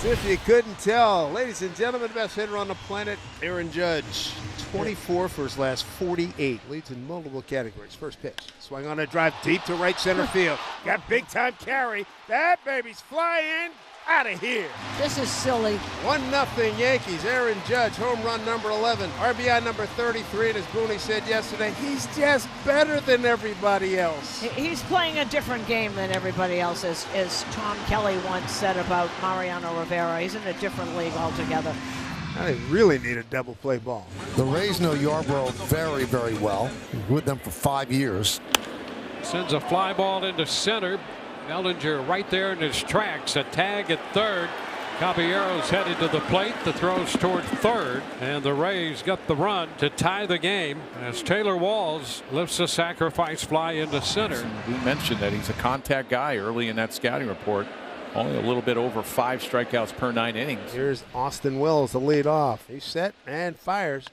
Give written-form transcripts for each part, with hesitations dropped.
As if you couldn't tell, ladies and gentlemen, the best hitter on the planet, Aaron Judge. 24 for his last 48. Leads in multiple categories. First pitch. Swing on a drive deep to right center field. Got big time carry. That baby's flying out of here. This is silly. 1-0 Yankees. Aaron Judge, home run number 11. RBI number 33. And as Booney said yesterday, he's just better than everybody else. He's playing a different game than everybody else, as Tom Kelly once said about Mariano Rivera. He's in a different league altogether. I really need a double play ball. The Rays know Yarbrough very, very well. He's with them for 5 years. Sends a fly ball into center. Bellinger right there in his tracks. A tag at third. Caballero's headed to the plate. The throw's toward third. And the Rays got the run to tie the game as Taylor Walls lifts a sacrifice fly into center. We mentioned that he's a contact guy early in that scouting report. Only a little bit over 5 strikeouts per 9 innings. Here's Austin Wells, the lead off. He's set and fires.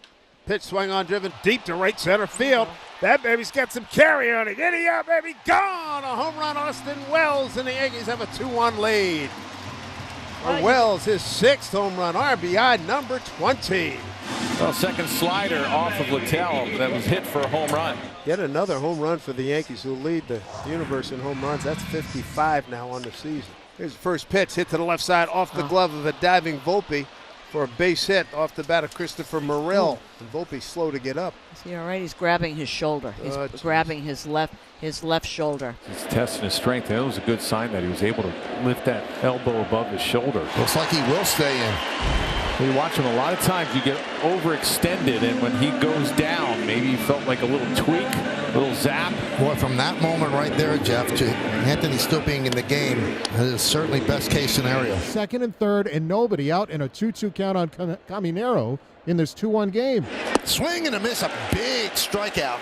Pitch swung on, driven deep to right center field. That baby's got some carry on it. Giddy up, baby, gone! A home run, Austin Wells, and the Yankees have a 2-1 lead. For Wells, his 6th home run, RBI number 20. Well, second slider off of Littell that was hit for a home run. Yet another home run for the Yankees, who lead the universe in home runs. That's 55 now on the season. Here's the first pitch, hit to the left side off the glove of a diving Volpe for a base hit off the bat of Christopher Morel. And Volpe's slow to get up. See, all right, he's grabbing his shoulder. He's grabbing his left shoulder. He's testing his strength. That was a good sign that he was able to lift that elbow above his shoulder. Looks like he will stay in. We watch him a lot of times. You get overextended, and when he goes down, maybe he felt like a little tweak, a little zap. Boy, from that moment right there, Jeff, to Anthony still being in the game, that is certainly best case scenario. Second and third, and nobody out, in a 2-2 count on Caminero in this 2-1 game. Swing and a miss, a big strikeout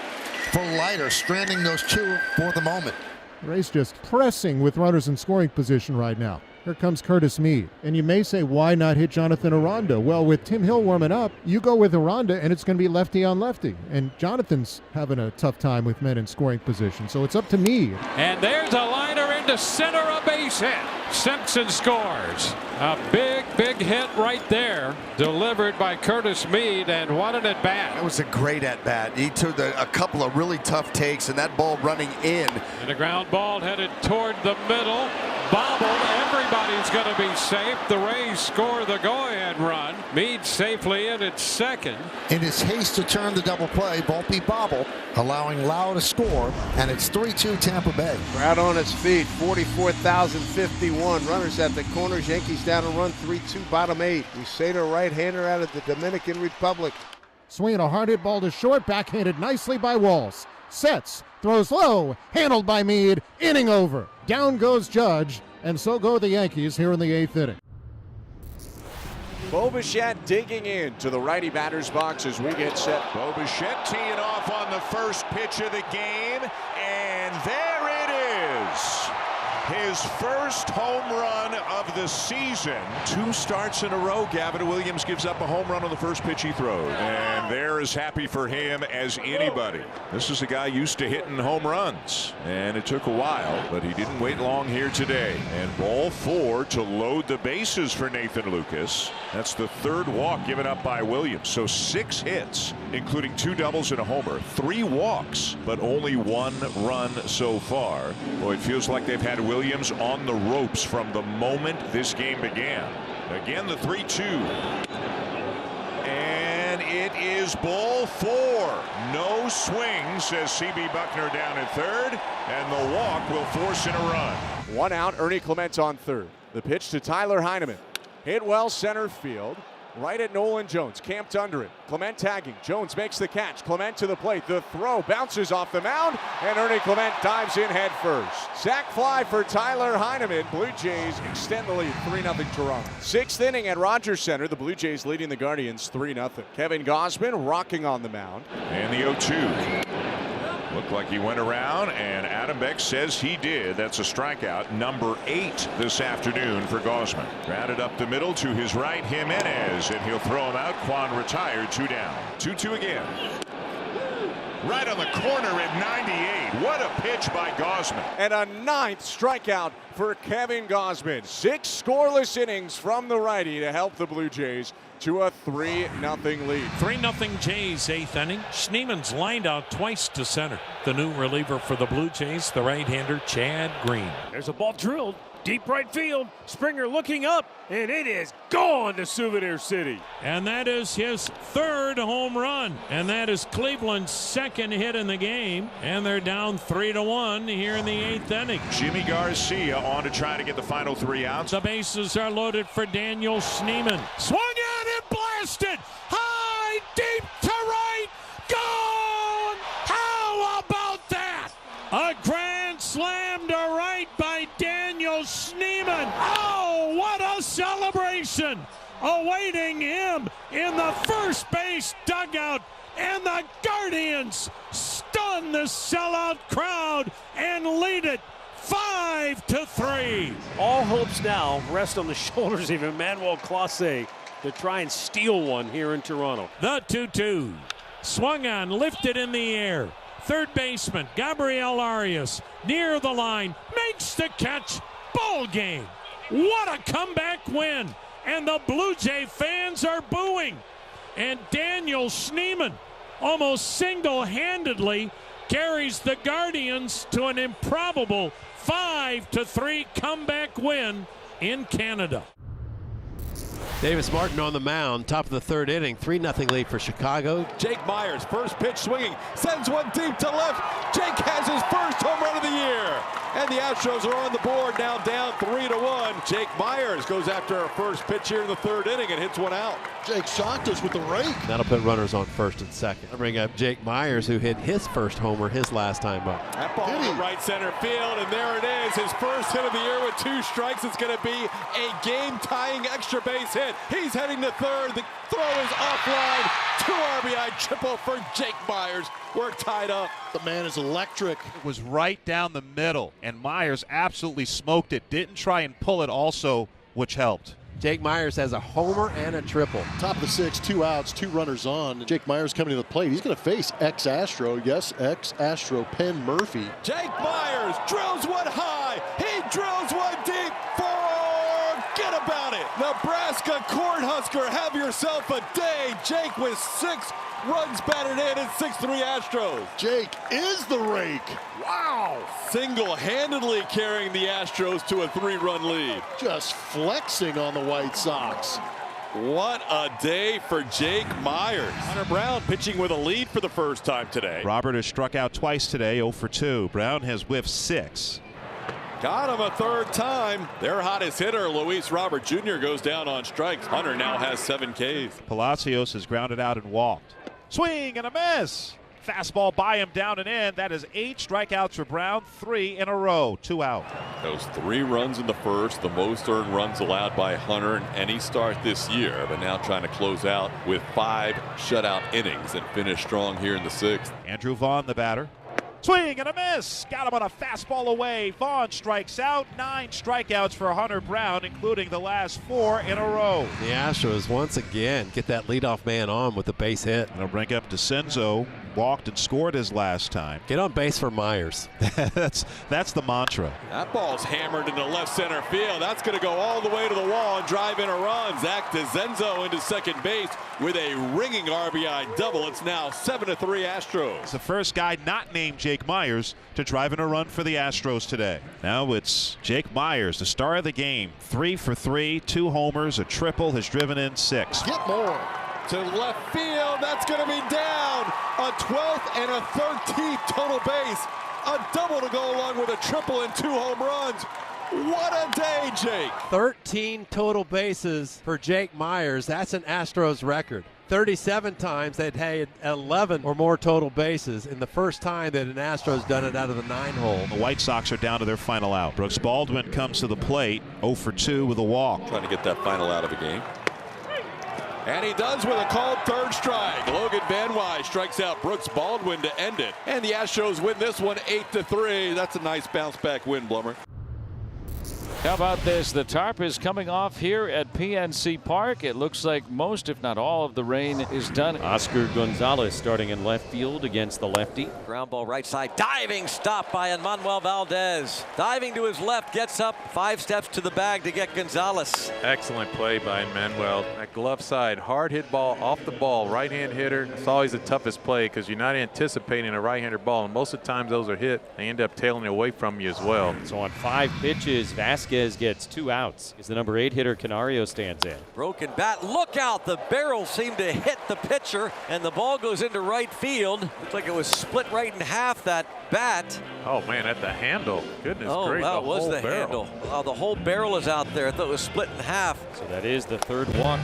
for Leiter, stranding those two for the moment. Rays just pressing with runners in scoring position right now. Here comes Curtis Mead. And you may say, why not hit Jonathan Aranda? Well, with Tim Hill warming up, you go with Aranda, and it's going to be lefty on lefty. And Jonathan's having a tough time with men in scoring position, so it's up to Mead. And there's a liner into center, a base hit. Simpson scores. A big hit right there, delivered by Curtis Mead, and what an at-bat. That was a great at-bat. He took a couple of really tough takes, and that ball running in. And a ground ball headed toward the middle. Bobbled. Everybody's going to be safe. The Rays score the go-ahead run. Mead safely in at second. In his haste to turn the double play, Volpe bobbled, allowing Lau to score, and it's 3-2 Tampa Bay. Crowd on its feet, 44,051. Runners at the corners. Yankees down a run, 3-2, bottom 8. Uceda, right-hander out of the Dominican Republic. Swinging a hard hit ball to short, backhanded nicely by Walls. Sets, throws low, handled by Mead, inning over. Down goes Judge, and so go the Yankees here in the 8th inning. Bo Bichette digging in to the righty batter's box as we get set. Bo Bichette teeing off on the first pitch of the game, and there it is. His first home run of the season. 2 starts in a row. Gavin Williams gives up a home run on the first pitch he throws. And they're as happy for him as anybody. This is a guy used to hitting home runs. And it took a while, but he didn't wait long here today. And ball 4 to load the bases for Nathan Lucas. That's the 3rd walk given up by Williams. So 6 hits, including 2 doubles and a homer. 3 walks, but only 1 run so far. Boy, it feels like they've had Williams on the ropes from the moment this game began. Again, the 3-2. And it is ball 4. No swing, says C.B. Buckner down at third. And the walk will force in a run. 1 out, Ernie Clement on third. The pitch to Tyler Heineman. Hit well center field. Right at Nolan Jones, camped under it. Clement tagging. Jones makes the catch. Clement to the plate. The throw bounces off the mound, and Ernie Clement dives in head first. Sac fly for Tyler Heineman. Blue Jays extend the lead, 3-0 Toronto. 6th inning at Rogers Center. The Blue Jays leading the Guardians 3-0. Kevin Gausman rocking on the mound. And the 0-2. Looked like he went around, and Adam Beck says he did. That's a strikeout, number 8 this afternoon for Gausman. Grounded up the middle to his right, Jimenez, and he'll throw him out. Quan retired, 2 down. 2-2 again. right on the corner at 98. What a pitch by Gausman. And a 9th strikeout for Kevin Gausman. 6 scoreless innings from the righty to help the Blue Jays to a 3-0 lead. 3-0 Jays, 8th inning. Schneeman's lined out twice to center. The new reliever for the Blue Jays, the right-hander Chad Green. There's a ball drilled. Deep right field. Springer looking up, and it is gone to Souvenir City. And that is his 3rd home run. And that is Cleveland's 2nd hit in the game. And they're down 3-1 here in the 8th inning. Jimmy Garcia on to try to get the final 3 outs. The bases are loaded for Daniel Schneeman. Swung out and blasted. High, deep to right. Gone. How about that? A grand slam to right by Daniel Schneeman. Oh, what a celebration awaiting him in the first base dugout. And the Guardians stun the sellout crowd and lead it 5-3. All hopes now rest on the shoulders of Emmanuel Clase to try and steal one here in Toronto. The 2-2. Swung on, lifted in the air. Third baseman Gabriel Arias near the line, makes the catch. Ball game. What a comeback win. And the Blue Jay fans are booing. And Daniel Schneeman almost single-handedly carries the Guardians to an improbable 5-3 comeback win in Canada. Davis Martin on the mound, top of the 3rd inning, 3-0 lead for Chicago. Jake Myers, first pitch swinging, sends one deep to left. Jake has his first home run of the year. And the Astros are on the board now, down 3-1. Jake Myers goes after a first pitch here in the 3rd inning and hits one out. Jake shocked us with the rake. That'll put runners on 1st and 2nd. I'll bring up Jake Myers, who hit his first homer his last time up. That ball to right center field, and there it is. His first hit of the year with 2 strikes. It's going to be a game-tying extra base hit. He's heading to 3rd. The throw is offline. 2 RBI triple for Jake Myers. We're tied up. The man is electric. It was right down the middle, and Myers absolutely smoked it. Didn't try and pull it also, which helped. Jake Myers has a homer and a triple. Top of the 6th, 2 outs, 2 runners on. Jake Myers coming to the plate. He's going to face ex-Astro, yes, ex-Astro Penn Murphy. Jake Myers drills one high. He drills one deep. Forget about it. Nebraska Cornhusker, have yourself a day. Jake with 6 runs batted in and 6-3 Astros. Jake is the rake. Wow. Single-handedly carrying the Astros to a 3-run lead. Just flexing on the White Sox. What a day for Jake Myers. Hunter Brown pitching with a lead for the first time today. Robert has struck out twice today, 0 for 2. Brown has whiffed 6. Got him a 3rd time. Their hottest hitter, Luis Robert Jr., goes down on strikes. Hunter now has 7 Ks. Palacios has grounded out and walked. Swing and a miss. Fastball by him, down and in. That is 8 strikeouts for Brown, 3 in a row, 2 out. Those 3 runs in the first, the most earned runs allowed by Hunter in any start this year, but now trying to close out with 5 shutout innings and finish strong here in the 6th. Andrew Vaughn, the batter. Swing and a miss. Got him on a fastball away. Vaughn strikes out. 9 strikeouts for Hunter Brown, including the last 4 in a row. The Astros once again get that leadoff man on with a base hit. And they'll bring up DeCenzo. Walked and scored his last time. Get on base for Myers. that's the mantra. That ball's hammered into left center field. That's going to go all the way to the wall and drive in a run. Zach DeCenzo into second base with a ringing RBI double. It's now 7-3 Astros. It's the first guy not named Jake Myers to drive in a run for the Astros today. Now it's Jake Myers, the star of the game. 3 for 3, 2 homers, a triple, has driven in 6. Get more. To left field, that's going to be down. A 12th and a 13th total base. A double to go along with a triple and 2 home runs. What a day, Jake. 13 total bases for Jake Myers. That's an Astros record. 37 times they'd had 11 or more total bases, in the first time that an Astros done it out of the 9-hole. The White Sox are down to their final out. Brooks Baldwin comes to the plate, 0 for 2 with a walk. Trying to get that final out of the game. And he does with a called 3rd strike. Logan Van Wy strikes out Brooks Baldwin to end it. And the Astros win this one 8-3. That's a nice bounce back win, Blummer. How about this? The tarp is coming off here at PNC Park. It looks like most, if not all, of the rain is done. Oscar Gonzalez starting in left field against the lefty. Ground ball right side. Diving stop by Emmanuel Valdez. Diving to his left. Gets up 5 steps to the bag to get Gonzalez. Excellent play by Emmanuel. That glove side. Hard hit ball off the ball. Right-hand hitter. It's always the toughest play because you're not anticipating a right-hander ball. And most of the times those are hit. They end up tailing away from you as well. So on 5 pitches, Vasquez gets 2 outs as the number 8 hitter Canario stands in. Broken bat. Look out. The barrel seemed to hit the pitcher and the ball goes into right field. Looks like it was split right in half, that bat. Oh man, at the handle. Goodness gracious. That was the handle. The whole barrel is out there. I thought it was split in half. So that is the 3rd walk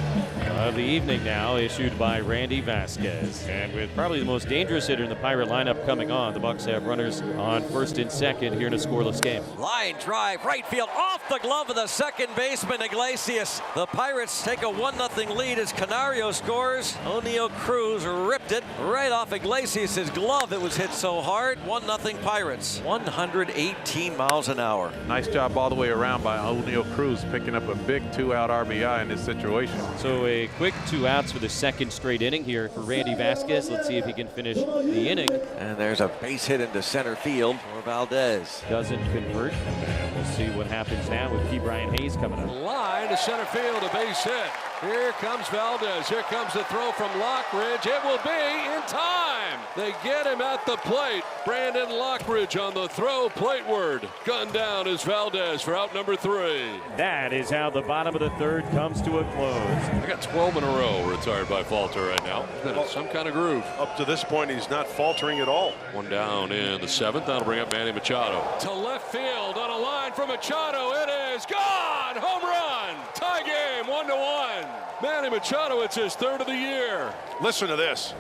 of the evening now, issued by Randy Vasquez. And with probably the most dangerous hitter in the Pirate lineup coming on, the Bucks have runners on 1st and 2nd here in a scoreless game. Line drive, right field, off the glove of the second baseman Iglesias. The Pirates take a 1-0 lead as Canario scores. O'Neill Cruz ripped it right off Iglesias' glove. It was hit so hard. 1-0 Pirates. 118 miles an hour. Nice job all the way around by O'Neill Cruz, picking up a big 2-out RBI in this situation. So a quick 2 outs for the 2nd straight inning here for Randy Vasquez. Let's see if he can finish the inning. And there's a base hit into center field for Valdez. Doesn't convert. And we'll see what happens now with P. Brian Hayes coming up. Line to center field, a base hit. Here comes Valdez. Here comes the throw from Lockridge. It will be in time. They get him at the plate. Brandon Lockridge on the throw plateward. Gunned down is Valdez for out number 3. That is how the bottom of the 3rd comes to a close. I got 12 in a row retired by Falter right now. Been in some kind of groove. Up to this point, he's not faltering at all. One down in the 7th. That'll bring up Manny Machado. To left field on a line from Machado. It is gone. Home run. Tie game 1-1. Manny Machado, it's his 3rd of the year. Listen to this.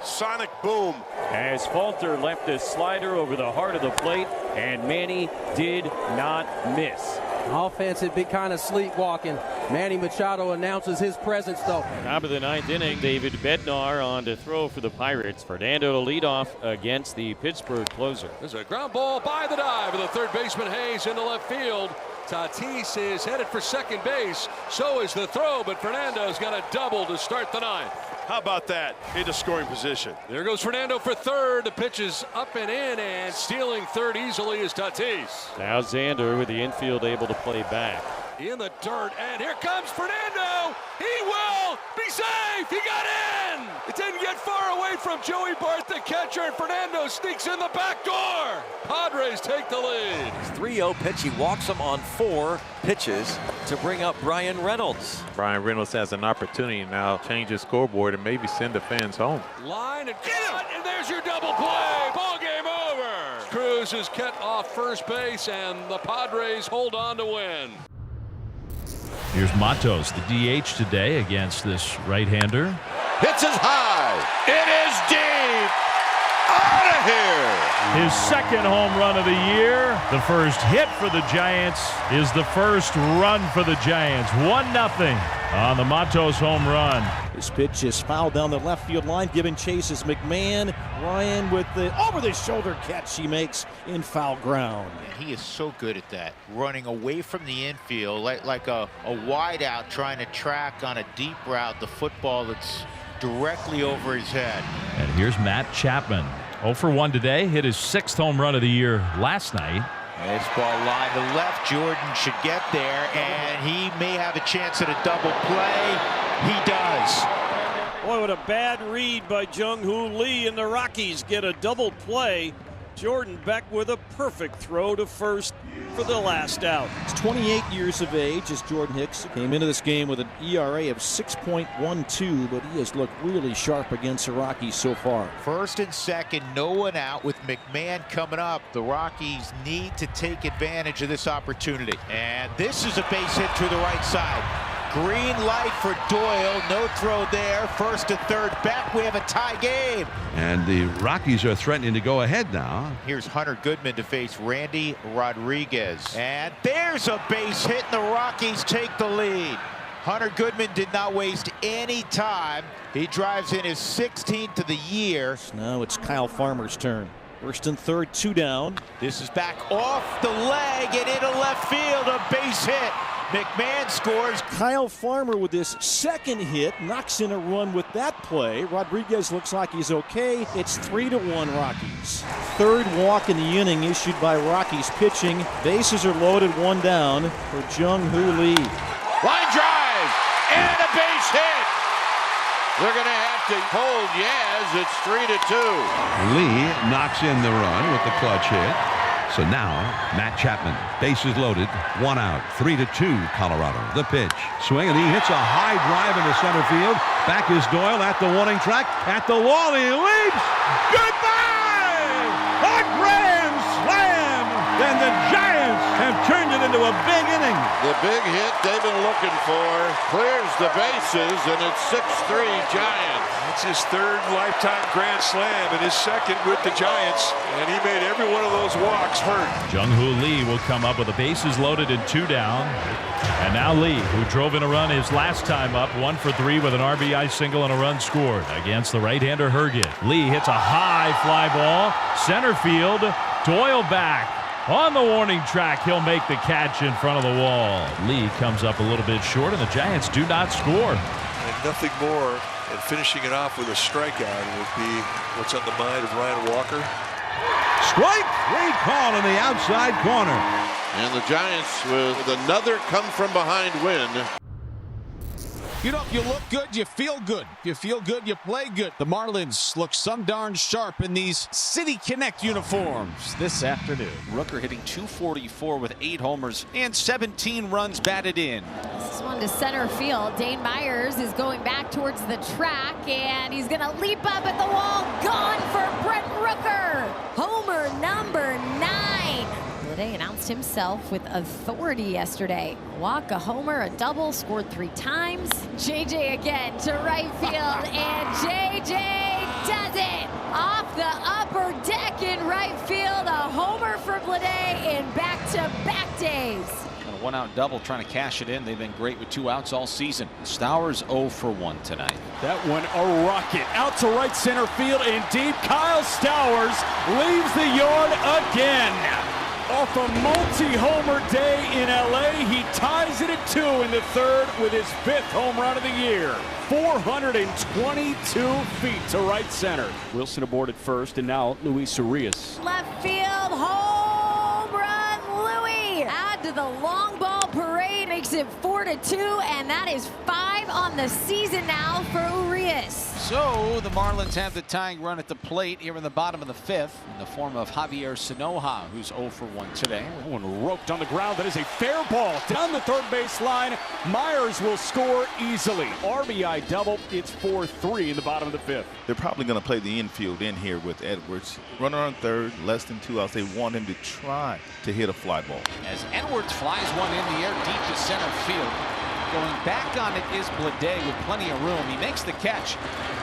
Sonic boom. As Falter left a slider over the heart of the plate, and Manny did not miss. Offense had been kind of sleepwalking. Manny Machado announces his presence, though. Top of the 9th inning, David Bednar on to throw for the Pirates. Fernando to lead off against the Pittsburgh closer. There's a ground ball by the dive of the 3rd baseman Hayes into left field. Tatis is headed for second base. So is the throw, but Fernando's got a double to start the 9th. How about that? Into scoring position. There goes Fernando for 3rd. The pitch is up and in, and stealing 3rd easily is Tatis. Now Xander with the infield able to play back. In the dirt, and here comes Fernando. He will be safe. He got in. It didn't get far away from Joey Bart, the catcher, and Fernando sneaks in the back door. Padres take the lead. 3-0 pitch. He walks him on 4 pitches to bring up Brian Reynolds. Brian Reynolds has an opportunity now to change his scoreboard and maybe send the fans home. Line and cut, and there's your double play. Ball game over. Cruz is kept off first base, and the Padres hold on to win. Here's Matos, the DH today against this right-hander. Hits is high. It is deep. Out of here. His 2nd home run of the year. The first hit for the Giants is the first run for the Giants. 1-0 on the Matos home run. His pitch is fouled down the left field line. Giving chase is McMahon. Ryan with the over-the-shoulder catch he makes in foul ground. And he is so good at that, running away from the infield like a wide out, trying to track on a deep route the football that's directly over his head. And here's Matt Chapman. 0 for 1 today. Hit his 6th home run of the year last night. This ball line to left. Jordan should get there, and he may have a chance at a double play. He does. Boy, what a bad read by Jung-Hoo Lee, and the Rockies get a double play. Jordan Beck with a perfect throw to first for the last out. He's 28 years of age as Jordan Hicks came into this game with an ERA of 6.12, but he has looked really sharp against the Rockies so far. 1st and 2nd, no one out with McMahon coming up. The Rockies need to take advantage of this opportunity. And this is a base hit to the right side. Green light for Doyle. No throw there. 1st to 3rd. Back. We have a tie game. And the Rockies are threatening to go ahead now. Here's Hunter Goodman to face Randy Rodriguez. And there's a base hit, and the Rockies take the lead. Hunter Goodman did not waste any time. He drives in his 16th of the year. Now it's Kyle Farmer's turn. First and third, 2 down. This is back off the leg and into left field. A base hit. McMahon scores. Kyle Farmer with his second hit knocks in a run with that play. Rodriguez looks like he's okay. It's 3-1 Rockies. Third walk in the inning issued by Rockies pitching. Bases are loaded, 1 down for Jung-Hoo Lee. Line drive and a base hit. They're going to have to hold Yaz. It's 3-2. Lee knocks in the run with the clutch hit. So now, Matt Chapman, bases loaded, 1 out, 3-2 Colorado. The pitch, swing, and he hits a high drive into center field. Back is Doyle at the warning track, at the wall, he leaps. Goodbye! A grand slam! And the Giants have turned it into a big inning. The big hit they've been looking for clears the bases, and it's 6-3 Giants. It's his third lifetime grand slam and his second with the Giants, and he made every one of those walks hurt. Jung-Hoo Lee will come up with the bases loaded and 2 down. And now Lee, who drove in a run his last time up, 1 for 3 with an RBI single and a run scored against the right-hander Herget. Lee hits a high fly ball, center field, Doyle back. On the warning track, he'll make the catch in front of the wall. Lee comes up a little bit short, and the Giants do not score. And nothing more, and finishing it off with a strikeout would be what's on the mind of Ryan Walker. Strike 3 call in the outside corner. And the Giants with another come-from-behind win. You know, if you look good, you feel good. If you feel good, you play good. The Marlins look some darn sharp in these City Connect uniforms this afternoon. Rooker hitting .244 with 8 homers and 17 runs batted in. This is one to center field. Dane Myers is going back towards the track, and he's going to leap up at the wall. Gone for Brent Rooker. Homer number 9. Bleday announced himself with authority yesterday. Walk, a homer, a double, scored 3 times. JJ again to right field, and JJ does it! Off the upper deck in right field, a homer for Bleday in back-to-back days. A 1-out double trying to cash it in. They've been great with 2 outs all season. Stowers 0 for 1 tonight. That one a rocket. Out to right center field and deep. Kyle Stowers leaves the yard again. Off a multi-homer day in LA, he ties it at 2 in the third with his 5th home run of the year. 422 feet to right center. Wilson aboard at first, and now Luis Urias. Left field, home run, Louis. Add to the long ball parade, makes it 4-2, and that is 5 on the season now for Urias. So the Marlins have the tying run at the plate here in the bottom of the 5th in the form of Javier Sinoja, who's 0 for 1 today. One roped on the ground. That is a fair ball down the third base line. Myers will score easily. RBI double. It's 4-3 in the bottom of the 5th. They're probably going to play the infield in here with Edwards. Runner on third, less than 2 outs. They want him to try to hit a fly ball. As Edwards flies one in the air deep to center field. Going back on it is Bleday with plenty of room. He makes the catch.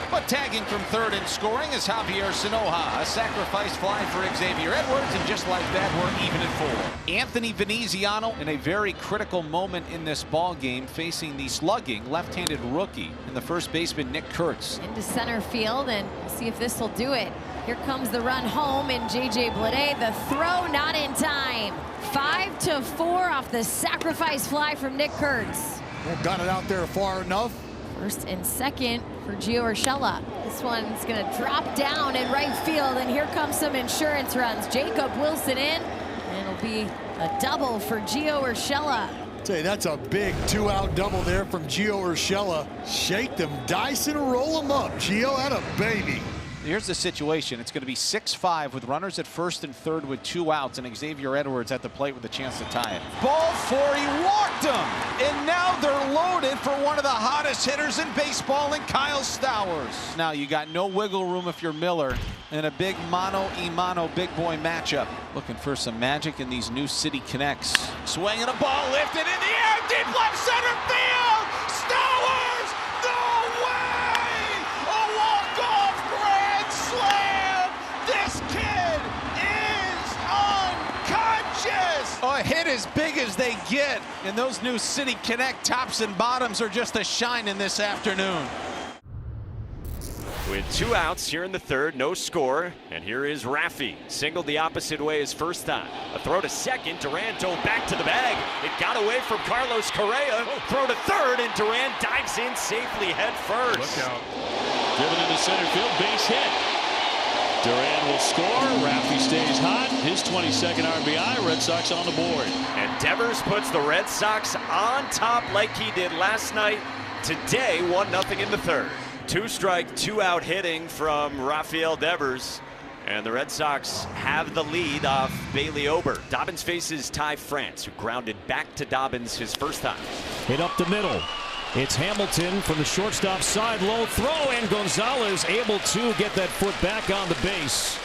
But tagging from third and scoring is Javier Sinoja. A sacrifice fly for Xavier Edwards, and just like that, we're even at 4. Anthony Veneziano in a very critical moment in this ball game, facing the slugging left-handed rookie and the first baseman Nick Kurtz. Into center field, and we'll see if this will do it. Here comes the run home, and JJ Bleday, the throw not in time. 5-4 off the sacrifice fly from Nick Kurtz. Got it out there far enough. First and second for Gio Urshela. This one's going to drop down in right field, and here comes some insurance runs. Jacob Wilson in, and it'll be a double for Gio Urshela. Tell you, that's a big 2-out double there from Gio Urshela. Shake them dice and roll them up. Gio had a baby. Here's the situation. It's going to be 6-5 with runners at first and third with 2 outs, and Xavier Edwards at the plate with a chance to tie it. Ball 4, he walked him, and now they're loaded for one of the hottest hitters in baseball in Kyle Stowers. Now you got no wiggle room if you're Miller in a big mano-a-mano big boy matchup. Looking for some magic in these new City Connects. Swinging a ball lifted in the air, deep left center field. Stowers, no way! A walk-off grand slam! This kid is unconscious! A hit as big as they get, and those new City Connect tops and bottoms are just a shining this afternoon. With 2 outs here in the third, no score, and here is Raffy. Singled the opposite way his first time. A throw to second, Duran dove back to the bag. It got away from Carlos Correa. Throw to third, and Duran dives in safely head first. Look out. Driven into center field, base hit. Duran will score. Raffy stays hot. His 22nd RBI. Red Sox on the board. And Devers puts the Red Sox on top like he did last night. Today, 1-0 in the third. 2-strike, 2-out hitting from Rafael Devers. And the Red Sox have the lead off Bailey Ober. Dobbins faces Ty France, who grounded back to Dobbins his first time. Hit up the middle. It's Hamilton from the shortstop side, low throw, and Gonzalez able to get that foot back on the base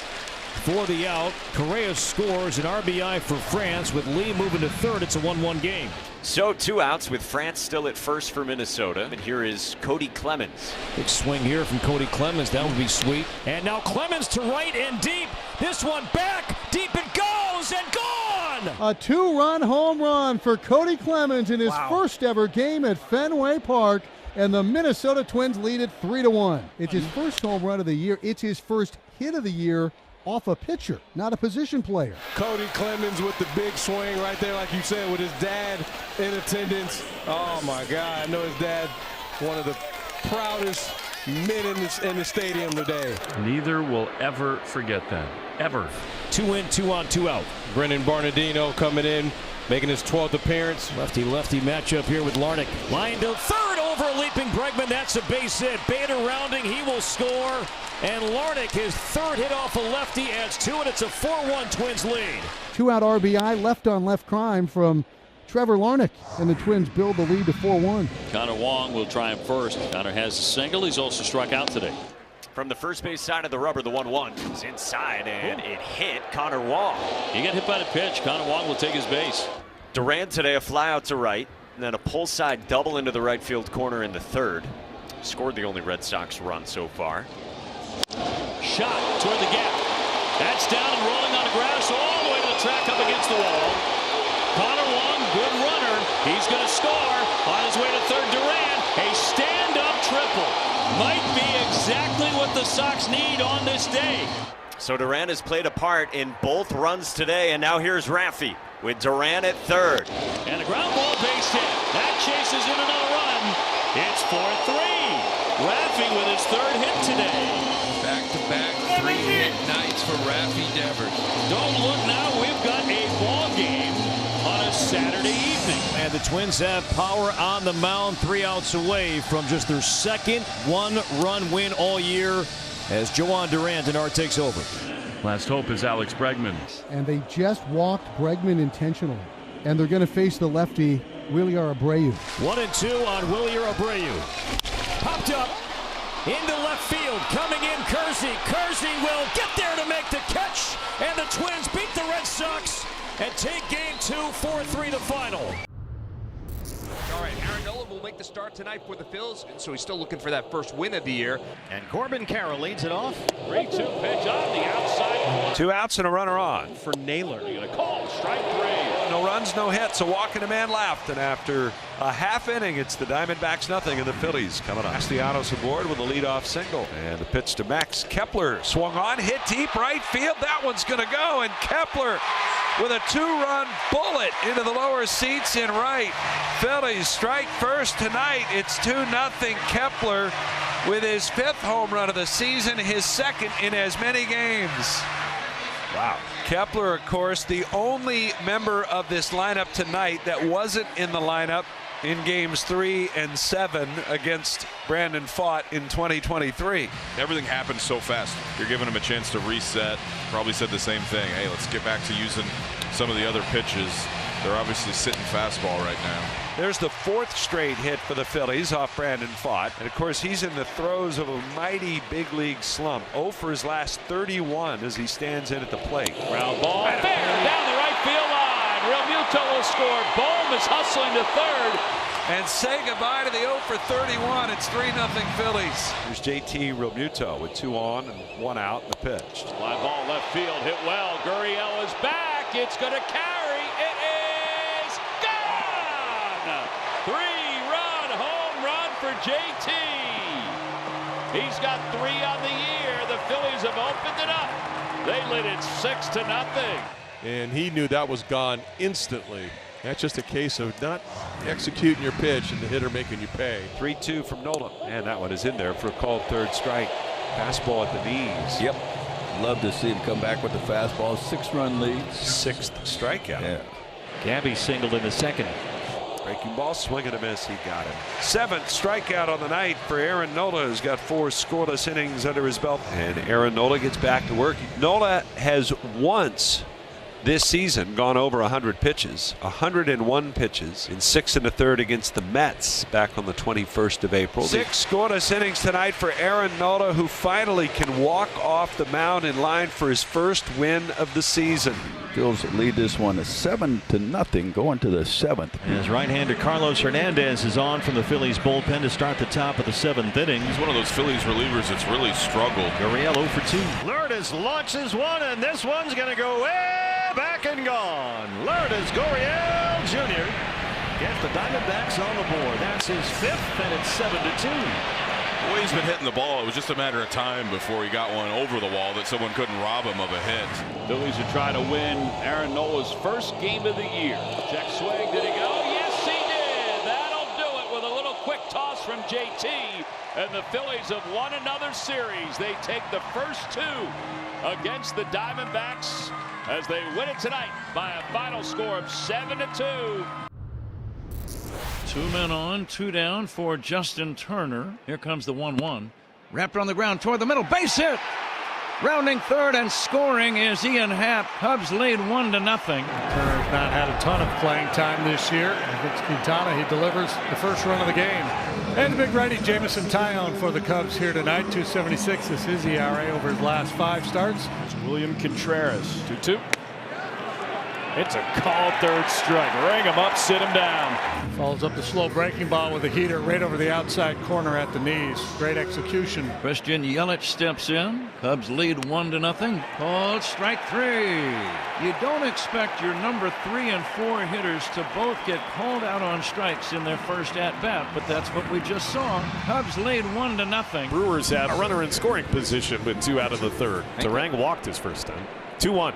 for the out. Correa scores an RBI for France. With Lee moving to third, it's a 1-1 game. So 2 outs with France still at first for Minnesota. And here is Cody Clemens. Big swing here from Cody Clemens. That would be sweet. And now Clemens to right and deep. This one back. Deep it goes and gone. A 2-run home run for Cody Clemens in his first ever game at Fenway Park. And the Minnesota Twins lead it 3-1. It's his first home run of the year. It's his first hit of the year off a pitcher, not a position player. Cody Clemens with the big swing right there, like you said, with his dad in attendance. Oh my God, I know his dad, one of the proudest men in the stadium today. Neither will ever forget that, ever. 2 in, 2 on, 2 out. Brendan Bernardino coming in, making his 12th appearance. Lefty matchup here with Larnach. Line to third over leaping Bregman. That's a base hit. Bader rounding. He will score. And Larnach, his third hit off a lefty, adds 2, and it's a 4-1 Twins lead. 2-out RBI, left-on-left crime from Trevor Larnach, and the Twins build the lead to 4-1. Connor Wong will try him first. Connor has a single. He's also struck out today. From the first base side of the rubber, the 1-1 comes inside, and it hit Connor Wong. He got hit by the pitch. Connor Wong will take his base. Duran today, a fly out to right, and then a pull side double into the right field corner in the third. Scored the only Red Sox run so far. Shot toward the gap. That's down and rolling on the grass all the way to the track up against the wall. Connor Wong, good runner. He's going to score on his way to third. Duran, a stand-up triple. Might be exactly what the Sox need on this day. So Duran has played a part in both runs today, and now here's Raffy with Duran at third. And a ground ball base hit. That chases in another run. It's 4-3. Raffy with his third hit today. Back-to-back 3-hit nights for Raffy Devers. Don't look now. We've got a ball game on a Saturday evening. And the Twins have power on the mound, 3 outs away from just their second 1-run win all year as Joan Duran takes over. Last hope is Alex Bregman. And they just walked Bregman intentionally. And they're going to face the lefty, Wilyer Abreu. 1-2 on Wilyer Abreu. Popped up into left field. Coming in, Kersey. Kersey will get there to make the catch. And the Twins beat the Red Sox and take game 2, 4-3 the final. All right, Aaron Nola will make the start tonight for the Phils, so he's still looking for that first win of the year. And Corbin Carroll leads it off. 3-2 pitch on the outside. 2 outs and a runner on. For Naylor. You're gonna call strike 3. No runs, no hits, a walk and a man left. And after a half inning, it's the Diamondbacks nothing and the Phillies coming on. Castellanos aboard with a leadoff single. And the pitch to Max Kepler. Swung on, hit deep right field. That one's going to go. And Kepler with a 2-run bullet into the lower seats in right. Phillies strike first tonight. It's 2-0. Kepler with his 5th home run of the season, his 2nd in as many games. Wow. Kepler, of course, the only member of this lineup tonight that wasn't in the lineup in games 3 and 7 against Brandon Pfaadt in 2023. Everything happens so fast. You're giving him a chance to reset. Probably said the same thing. Hey, let's get back to using some of the other pitches. They're obviously sitting fastball right now. There's the 4th straight hit for the Phillies off Brandon Pfaadt. And of course, he's in the throes of a mighty big league slump. 0 for his last 31 as he stands in at the plate. Ground ball fair down the right field line. Real Muto will score. Bohm is hustling to third. And say goodbye to the 0 for 31. It's 3-0 Phillies. Here's JT Realmuto with 2 on and 1 out in the pitch. Fly ball left field, hit well. Gurriel is back. It's going to carry. It is gone. 3-run home run for JT. He's got 3 on the year. The Phillies have opened it up. They lead it 6-0. And he knew that was gone instantly. That's just a case of not executing your pitch and the hitter making you pay. 3-2 from Nola. And that one is in there for a called third strike. Fastball at the knees. Yep. Love to see him come back with the fastball. 6-run lead. 6th strikeout. Yeah. Gabby singled in the second. Breaking ball, swing and a miss. He got him. 7th strikeout on the night for Aaron Nola, who's got 4 scoreless innings under his belt. And Aaron Nola gets back to work. Nola has once this season gone over 100 pitches, 101 pitches in 6 1/3 against the Mets back on the 21st of April. 6 scoreless innings tonight for Aaron Nola, who finally can walk off the mound in line for his first win of the season. Phillies lead this one 7-0 going to the 7th. As right-hander Carlos Hernandez is on from the Phillies bullpen to start the top of the 7th inning. He's one of those Phillies relievers that's really struggled. Gurriel 0 for 2. Lourdes launches one, and this one's going to go way back and gone. Lourdes Gurriel Jr. gets the Diamondbacks on the board. That's his 5th, and it's 7-2. The way he's been hitting the ball, it was just a matter of time before he got one over the wall that someone couldn't rob him of a hit. Phillies are trying to win Aaron Nola's first game of the year. Check swing. Did he go? Yes, he did. That'll do it with a little quick toss from JT. And the Phillies have won another series. They take the first 2 against the Diamondbacks as they win it tonight by a final score of 7-2. 2 men on, 2 down for Justin Turner. Here comes the 1-1. Wrapped on the ground toward the middle. Base hit. Rounding third and scoring is Ian Happ. Cubs lead 1-0. Turner's not had a ton of playing time this year. Against Quintana, he delivers the first run of the game. And the big righty Jameson Tyone for the Cubs here tonight. 2.76 is his ERA over his last 5 starts. It's William Contreras. 2-2. It's a called third strike. Ring him up, sit him down. Follows up the slow breaking ball with a heater right over the outside corner at the knees. Great execution. Christian Yelich steps in. Cubs lead 1-0. Called strike 3. You don't expect your number 3 and 4 hitters to both get called out on strikes in their first at-bat, but that's what we just saw. Cubs lead 1-0. Brewers have a runner in scoring position with 2 out of the 3rd. Turang walked his first time. 2-1.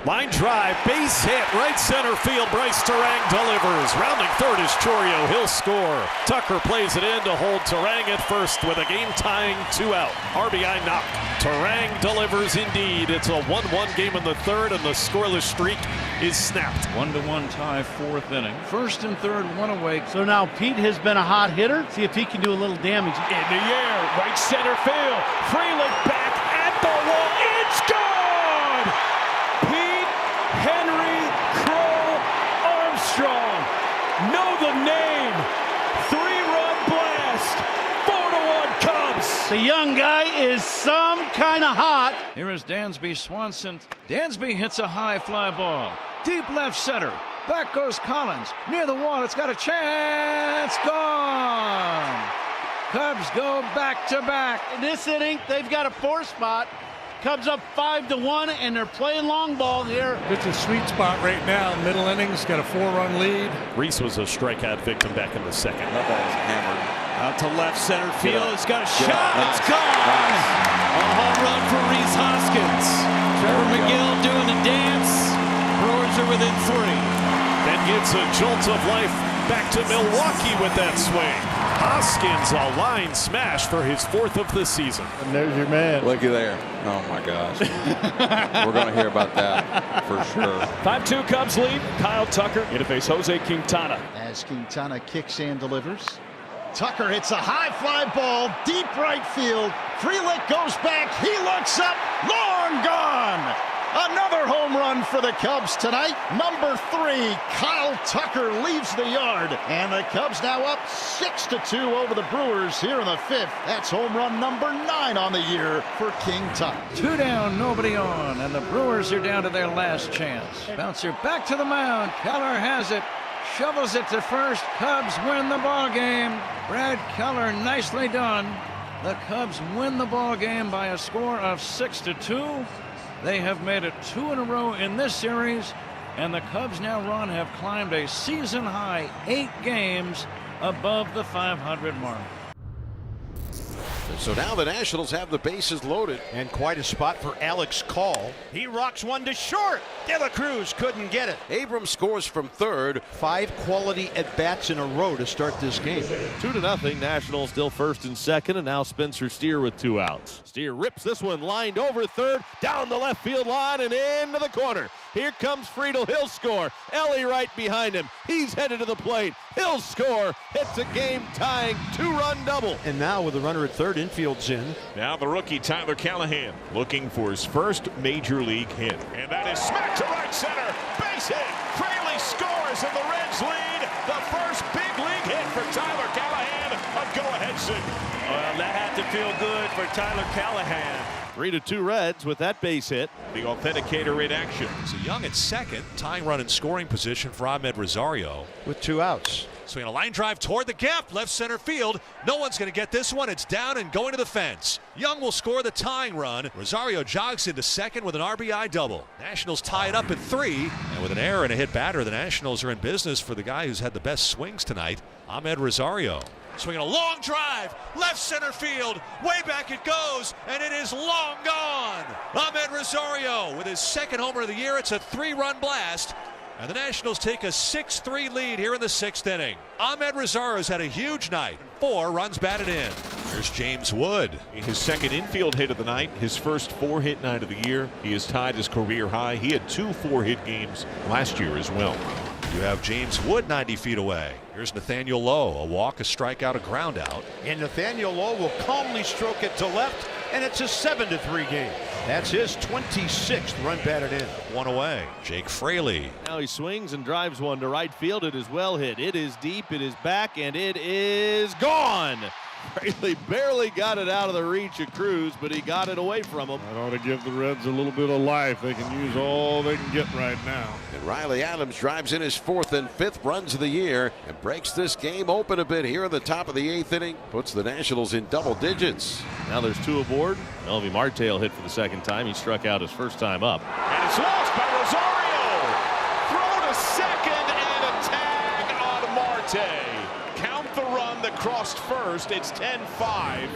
Line drive, base hit, right center field. Bryce Turang delivers. Rounding third is Chourio. He'll score. Tucker plays it in to hold Turang at first with a game-tying 2-out. RBI knock. Turang delivers indeed. It's a 1-1 game in the 3rd, and the scoreless streak is snapped. 1-1 tie, 4th inning. 1st and 3rd, 1 away. So now Pete has been a hot hitter. See if he can do a little damage. In the air, right center field. Freeland back at the wall. It's gone! Henry Crow Armstrong. Know the name. 3-run blast. 4-1 Cubs. The young guy is some kind of hot. Here is Dansby Swanson. Dansby hits a high fly ball. Deep left center. Back goes Collins. Near the wall. It's got a chance. Gone. Cubs go back to back. In this inning, they've got a 4 spot. Cubs up 5-1, and they're playing long ball here. It's a sweet spot right now. Middle innings, got a 4-run lead. Reese was a strikeout victim back in the 2nd. That ball's hammered. Out to left center field. It's got a shot. It's gone. A home run for Reese Hoskins. Trevor McGill doing the dance. Brewers are within 3. Then gets a jolt of life back to Milwaukee with that swing. Hoskins, a line smash for his 4th of the season. And there's your man. Looky there. Oh, my gosh. We're going to hear about that for sure. 5-2 Cubs lead. Kyle Tucker in to face Jose Quintana. As Quintana kicks and delivers. Tucker hits a high fly ball, deep right field. Frelick goes back. He looks up. Long gone. Another home run for the Cubs tonight. Number 3, Kyle Tucker leaves the yard. And the Cubs now up 6-2 over the Brewers here in the 5th. That's home run number 9 on the year for King Tucker. 2 down, nobody on, and the Brewers are down to their last chance. Bouncer back to the mound. Keller has it. Shovels it to first. Cubs win the ball game. Brad Keller, nicely done. The Cubs win the ball game by a score of 6-2. They have made it 2 in a row in this series, and the Cubs now have climbed a season high 8 games above the 500 mark. So now the Nationals have the bases loaded. And quite a spot for Alex Call. He rocks one to short. De La Cruz couldn't get it. Abrams scores from third. 5 quality at-bats in a row to start this game. 2-0. Nationals still first and second, and now Spencer Steer with 2 outs. Steer rips this one, lined over third, down the left field line and into the corner. Here comes Friedel. He'll score. Ellie right behind him. He's headed to the plate. He'll score. It's a game-tying 2-run double. And now with the runner at third, infield's in. Now the rookie Tyler Callahan looking for his first major league hit. And that is smacked to right center. Base hit. Fraley scores and the Reds lead. The first big league hit for Tyler Callahan. A go-ahead single. Well, that had to feel good for Tyler Callahan. 3-2 Reds with that base hit. The authenticator in action. So Young at second, tying run in scoring position for Ahmed Rosario. With 2 outs. Swinging a line drive toward the gap, left center field. No one's going to get this one. It's down and going to the fence. Young will score the tying run. Rosario jogs into second with an RBI double. Nationals tie it up at 3. And with an error and a hit batter, the Nationals are in business for the guy who's had the best swings tonight, Ahmed Rosario. Swinging a long drive, left center field, way back it goes, and it is long gone. Ahmed Rosario with his second homer of the year. It's a 3-run blast, and the Nationals take a 6-3 lead here in the 6th inning. Ahmed Rosario's had a huge night. 4 runs batted in. Here's James Wood. His second infield hit of the night, his first 4-hit night of the year. He has tied his career high. He had 2 4-hit games last year as well. You have James Wood 90 feet away. Here's Nathaniel Lowe, a walk, a strikeout, a ground out. And Nathaniel Lowe will calmly stroke it to left, and it's a 7-3 game. That's his 26th run batted in. 1 away. Jake Fraley. Now he swings and drives one to right field. It is well hit. It is deep. It is back, and it is gone. Fraley barely got it out of the reach of Cruz, but he got it away from him. That ought to give the Reds a little bit of life. They can use all they can get right now. And Riley Adams drives in his 4th and 5th runs of the year and breaks this game open a bit here at the top of the 8th inning. Puts the Nationals in double digits. Now there's 2 aboard. Melvin Martell hit for the 2nd time. He struck out his first time up. And it's lost by Rosario. Throw to second and a tag on Marte. Count the run that crossed first. It's 10-5.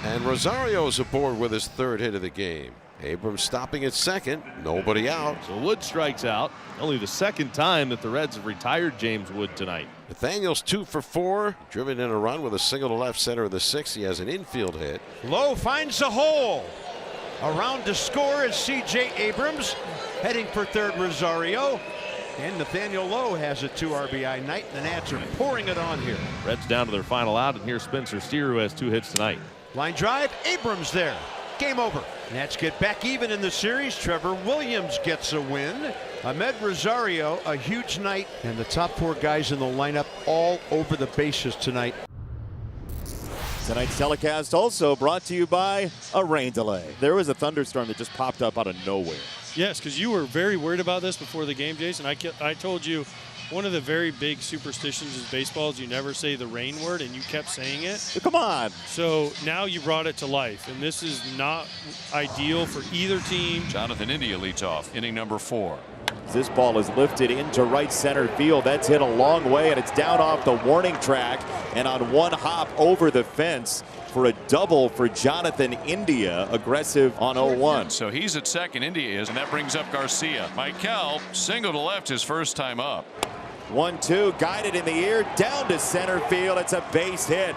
And Rosario's aboard with his 3rd hit of the game. Abrams stopping at second. Nobody out. So Wood strikes out. Only the 2nd time that the Reds have retired James Wood tonight. Nathaniel's 2 for 4. Driven in a run with a single to left center of the 6th. He has an infield hit. Lowe finds the hole. Around to score is C.J. Abrams. Heading for third, Rosario. And Nathaniel Lowe has a 2 RBI night. The Nats are pouring it on here. Reds down to their final out, and here's Spencer Steer, who has 2 hits tonight. Line drive, Abrams there. Game over. Nats get back even in the series. Trevor Williams gets a win. Ahmed Rosario, a huge night. And the top 4 guys in the lineup all over the bases tonight. Tonight's telecast also brought to you by a rain delay. There was a thunderstorm that just popped up out of nowhere. Yes, because you were very worried about this before the game, Jason. I told you one of the very big superstitions in baseball is you never say the rain word, and you kept saying it. Come on. So now you brought it to life, and this is not ideal for either team. Jonathan India leads off, inning number 4. This ball is lifted into right center field. That's hit a long way, and it's down off the warning track and on one hop over the fence for a double for Jonathan India, aggressive on 0-1. So he's at second, India is, and that brings up Garcia. Michael, single to left his first time up. 1-2, guided in the air, down to center field. It's a base hit.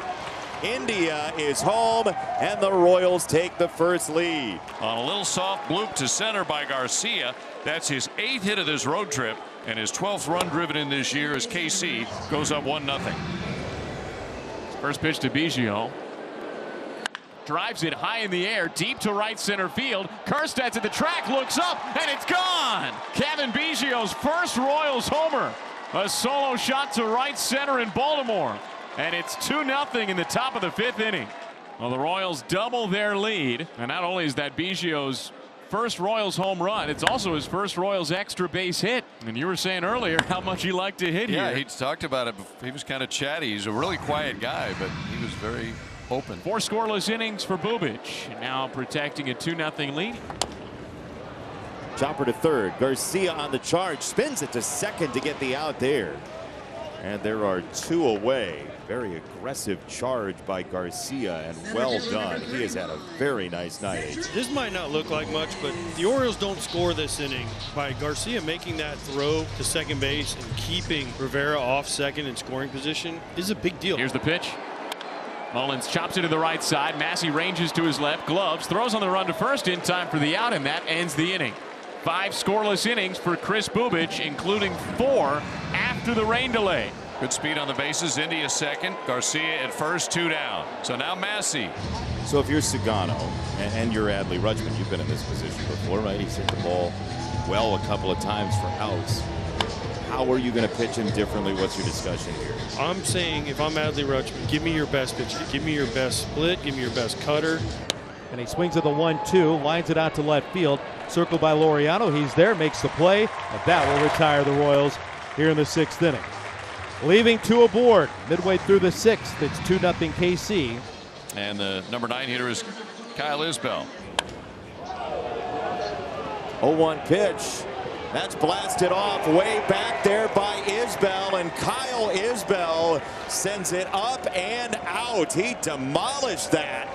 India is home, and the Royals take the first lead. On a little soft bloop to center by Garcia. That's his 8th hit of this road trip, and his 12th run driven in this year as KC goes up 1-0. First pitch to Biggio. Drives it high in the air, deep to right center field. Kersted's at the track, looks up, and it's gone! Kevin Biggio's first Royals homer. A solo shot to right center in Baltimore. And it's 2-0 in the top of the 5th inning. Well, the Royals double their lead. And not only is that Biggio's first Royals home run, it's also his first Royals extra base hit. And you were saying earlier how much he liked to hit here. Yeah, he talked about it. He was kind of chatty. He's a really quiet guy, but he was very open. 4 scoreless innings for Bubic. Now protecting a 2-0 lead. Chopper to third. Garcia on the charge. Spins it to second to get the out there. And there are 2 away. Very aggressive charge by Garcia, and well done. He has had a very nice night. This might not look like much, but the Orioles don't score this inning. By Garcia making that throw to second base and keeping Rivera off second in scoring position is a big deal. Here's the pitch. Mullins chops it to the right side. Massey ranges to his left, gloves, throws on the run to first in time for the out, and that ends the inning. 5 scoreless innings for Chris Bubich, including 4 after the rain delay. Good speed on the bases. India second. Garcia at first, 2 down. So now Massey. So if you're Sagano and you're Adley Rutschman, you've been in this position before, right? He's hit the ball well a couple of times for outs. How are you going to pitch him differently? What's your discussion here? I'm saying if I'm Adley Rutschman, give me your best pitch. Give me your best split. Give me your best cutter. And he swings at the 1-2, lines it out to left field. Circled by Laureano. He's there, makes the play, and that will retire the Royals here in the 6th inning. Leaving 2 aboard midway through the 6th. It's 2-0 KC. And the number 9 hitter is Kyle Isbell. 0-1 pitch. That's blasted off way back there by Isbell, and Kyle Isbell sends it up and out. He demolished that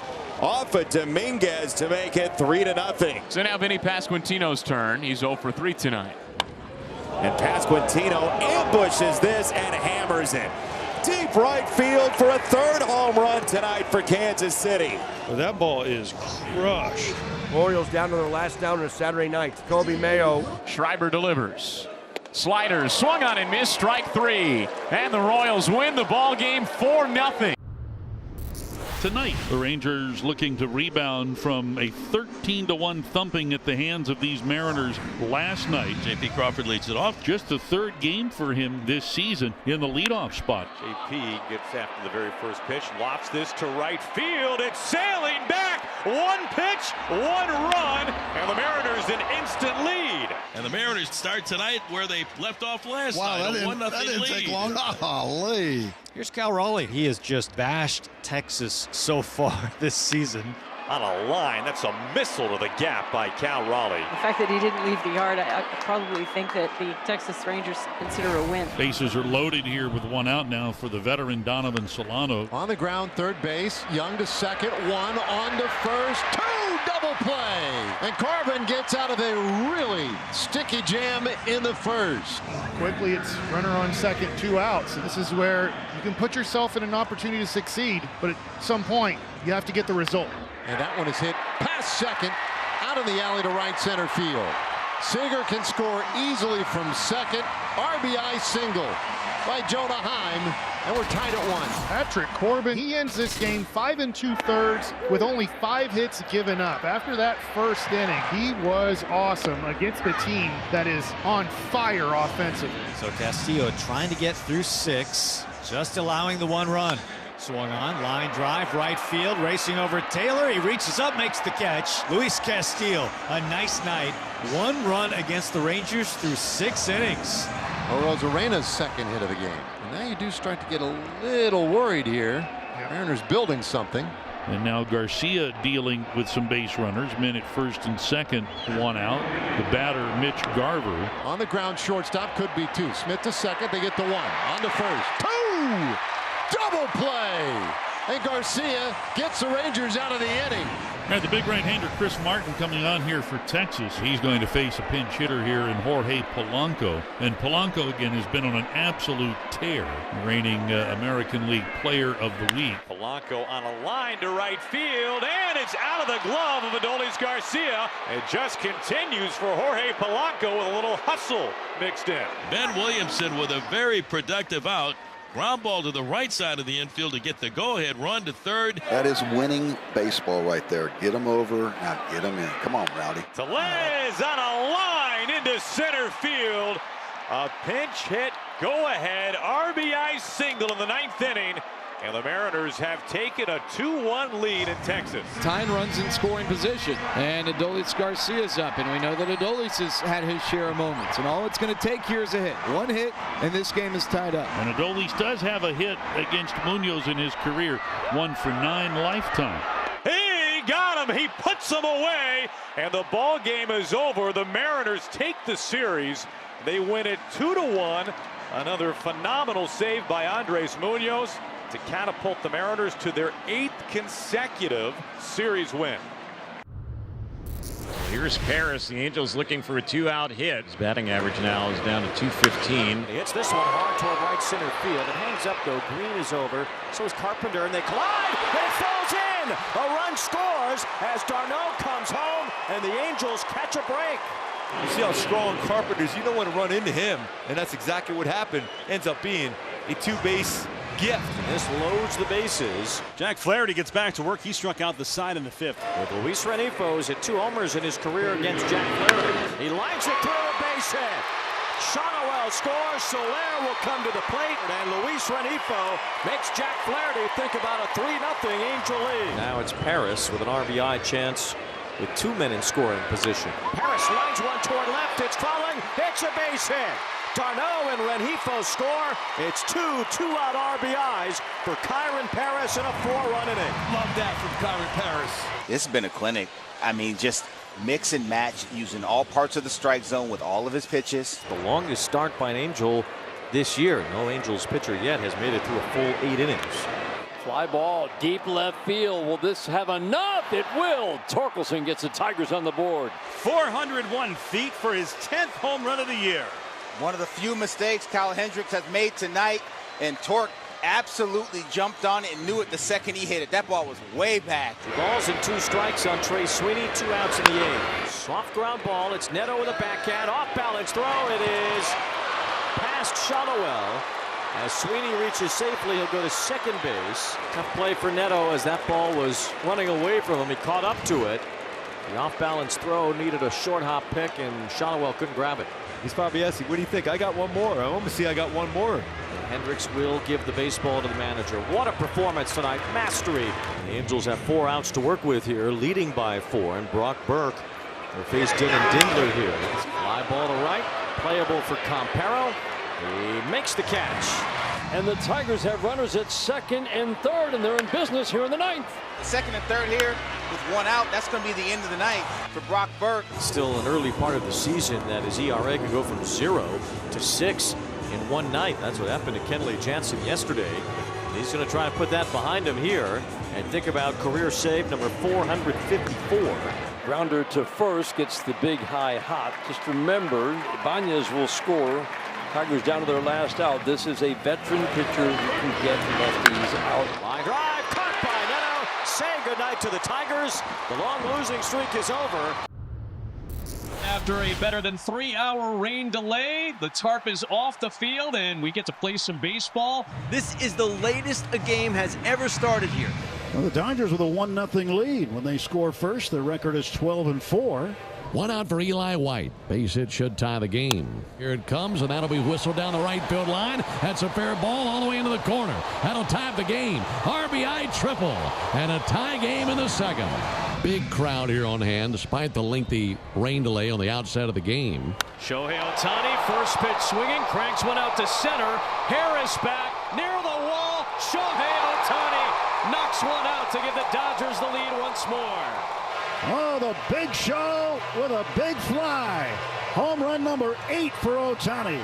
off of Dominguez to make it 3-0. So now Vinny Pasquantino's turn. He's 0 for 3 tonight. And Pasquantino ambushes this and hammers it. Deep right field for a 3rd home run tonight for Kansas City. Well, that ball is crushed. Orioles down to their last downer Saturday night. Kobe Mayo. Schreiber delivers. Sliders swung on and missed, strike 3. And the Royals win the ball game 4-0. Tonight, the Rangers looking to rebound from a 13-1 thumping at the hands of these Mariners last night. J.P. Crawford leads it off. Just the 3rd game for him this season in the leadoff spot. J.P. gets after the very first pitch, lofts this to right field. It's sailing back. 1 pitch, 1 run, and the Mariners an instant lead. And the Mariners start tonight where they left off last night. That didn't take long. Golly. Here's Cal Raleigh. He has just bashed Texas so far this season. On a line, that's a missile to the gap by Cal Raleigh. The fact that he didn't leave the yard, I probably think that the Texas Rangers consider a win. Bases are loaded here with 1 out now for the veteran Donovan Solano. On the ground, 3rd base. Young to second, 1 on to first, 2 double play. And Corbin gets out of a really sticky jam in the 1st. Quickly, it's runner on second, 2 outs. And this is where you can put yourself in an opportunity to succeed, but at some point, you have to get the result. And that one is hit past second, out of the alley to right center field. Seager can score easily from second. RBI single by Jonah Heim, and we're tied at 1. Patrick Corbin, he ends this game 5 2/3 with only 5 hits given up. After that first inning, he was awesome against a team that is on fire offensively. So Castillo trying to get through 6, just allowing the 1 run. Swung on, line drive, right field, racing over Taylor. He reaches up, makes the catch. Luis Castillo, a nice night. 1 run against the Rangers through 6 innings. Rosarena's 2nd hit of the game. And now you do start to get a little worried here. Mariners building something. And now Garcia dealing with some base runners. Men at 1st and 2nd, 1 out. The batter, Mitch Garver. On the ground, shortstop, could be 2. Smith to second, they get the 1. On to first, 2! Double play! And Garcia gets the Rangers out of the inning. Right, the big right-hander Chris Martin coming on here for Texas. He's going to face a pinch hitter here in Jorge Polanco. And Polanco, again, has been on an absolute tear, reigning American League Player of the Week. Polanco on a line to right field, and it's out of the glove of Adolis Garcia. It just continues for Jorge Polanco with a little hustle mixed in. Ben Williamson with a very productive out. Ground ball to the right side of the infield to get the go-ahead run to 3rd. That is winning baseball right there. Get him over, now get him in. Come on, Rowdy. Tellez on a line into center field. A pinch hit, go ahead, RBI single in the 9th inning. And the Mariners have taken a 2-1 lead in Texas. Tyne runs in scoring position, and Adolis Garcia's up, and we know that Adolis has had his share of moments, and all it's going to take here is a hit. 1 hit, and this game is tied up. And Adolis does have a hit against Munoz in his career, 1 for 9 lifetime. He got him, he puts him away, and the ball game is over. The Mariners take the series. They win it 2-1. Another phenomenal save by Andres Munoz to catapult the Mariners to their 8th consecutive series win. Here's Paris. The Angels looking for a 2-out hit. His batting average now is down to 215. He hits this one hard toward right center field. It hangs up though. Green is over. So is Carpenter, and they collide. It falls in. A run scores as Darno comes home, and the Angels catch a break. You see how strong Carpenter is. You don't want to run into him, and that's exactly what happened. Ends up being a 2-base gift. This loads the bases. Jack Flaherty gets back to work. He struck out the side in the 5th. With Luis Rengifo hit 2 homers in his career against Jack Flaherty. He lines it through a base hit. Shonowell scores. Soler will come to the plate, and Luis Rengifo makes Jack Flaherty think about a 3-0 Angel lead. Now it's Paris with an RBI chance with 2 men in scoring position. Paris lines one toward left. It's falling. It's a base hit. Darno and Rengifo score. It's 2 2-out RBIs for Kyron Paris in a 4-run inning. Love that from Kyron Paris. This has been a clinic. I mean, just mix and match using all parts of the strike zone with all of his pitches. The longest start by an Angel this year. No Angels pitcher yet has made it through a full 8 innings. Fly ball deep left field. Will this have enough? It will. Torkelson gets the Tigers on the board. 401 feet for his 10th home run of the year. One of the few mistakes Kyle Hendricks has made tonight, and Torque absolutely jumped on it and knew it the second he hit it. That ball was way back. 2 balls and 2 strikes on Trey Sweeney. 2 outs in the 8th. Soft ground ball. It's Neto with a backhand. Off balance throw. It is past Shonowell. As Sweeney reaches safely, he'll go to second base. Tough play for Neto as that ball was running away from him. He caught up to it. The off-balance throw needed a short hop pick, and Shonowell couldn't grab it. He's probably asking, what do you think? I got one more. I want to see I got one more. And Hendricks will give the baseball to the manager. What a performance tonight. Mastery. And the Angels have 4 outs to work with here, leading by 4. And Brock Burke will face Dylan Dindler here. Fly ball to right. Playable for Campero. He makes the catch. And the Tigers have runners at second and third, and they're in business here in the 9th. Second and third here with 1 out. That's going to be the end of the night for Brock Burke. Still an early part of the season that his ERA can go from 0 to 6 in 1 night. That's what happened to Kenley Jansen yesterday. And he's going to try to put that behind him here and think about career save number 454. Grounder to first gets the big high hop. Just remember, Ibanez will score. Tigers down to their last out. This is a veteran pitcher who can get lefties out. Line drive, caught by Neto. Say goodnight to the Tigers. The long losing streak is over. After a better than 3-hour rain delay, the tarp is off the field and we get to play some baseball. This is the latest a game has ever started here. Well, the Dodgers with a 1-0 lead. When they score first, their record is 12-4. 1 out for Eli White. Base hit should tie the game. Here it comes, and that'll be whistled down the right field line. That's a fair ball all the way into the corner. That'll tie the game. RBI triple, and a tie game in the 2nd. Big crowd here on hand, despite the lengthy rain delay on the outset of the game. Shohei Ohtani, first pitch swinging, cranks one out to center. Harris back near the wall. Shohei Ohtani knocks one out to give the Dodgers the lead once more. Oh, the Big Show with a big fly. Home run number 8 for Ohtani.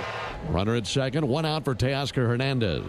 Runner at second, 1 out for Teoscar Hernandez.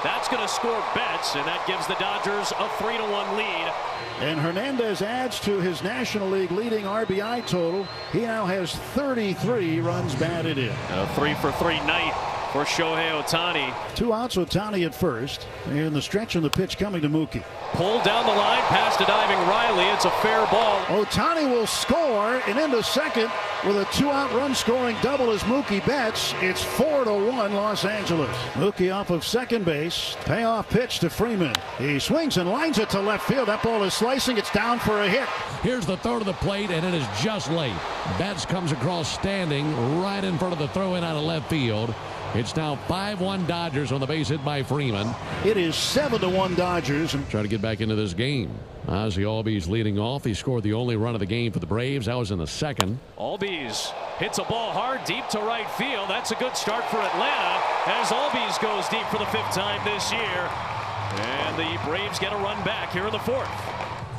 That's going to score Betts, and that gives the Dodgers a 3-1 lead. And Hernandez adds to his National League leading RBI total. He now has 33 runs batted in. A 3-for-3 night for Shohei Ohtani. 2 outs, Ohtani at first. In the stretch and the pitch coming to Mookie. Pulled down the line, past a diving Riley. It's a fair ball. Ohtani will score and into second with a 2-out run scoring double as Mookie Betts. It's 4-1 Los Angeles. Mookie off of second base. Payoff pitch to Freeman. He swings and lines it to left field. That ball is slicing. It's down for a hit. Here's the throw to the plate, and it is just late. Betts comes across standing right in front of the throw-in out of left field. It's now 5-1 Dodgers on the base hit by Freeman. It is 7-1 Dodgers. Try to get back into this game. Ozzie Albies leading off. He scored the only run of the game for the Braves. That was in the 2nd. Albies hits a ball hard deep to right field. That's a good start for Atlanta as Albies goes deep for the 5th time this year. And the Braves get a run back here in the 4th.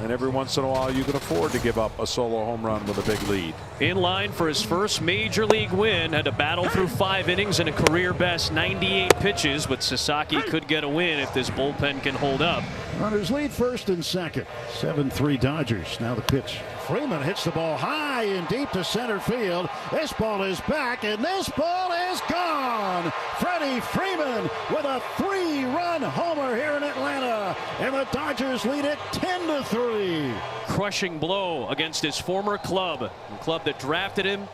and every once in a while you can afford to give up a solo home run with a big lead. In line for his first major league win, had to battle through 5 innings and a career best 98 pitches, but Sasaki could get a win if this bullpen can hold up. Runners lead first and second. 7-3 Dodgers. Now the pitch. Freeman hits the ball high and deep to center field. This ball is back, and this ball is gone. Freddie Freeman with a 3-run homer here in Atlanta, and the Dodgers lead it 10-3. Crushing blow against his former club, the club that drafted him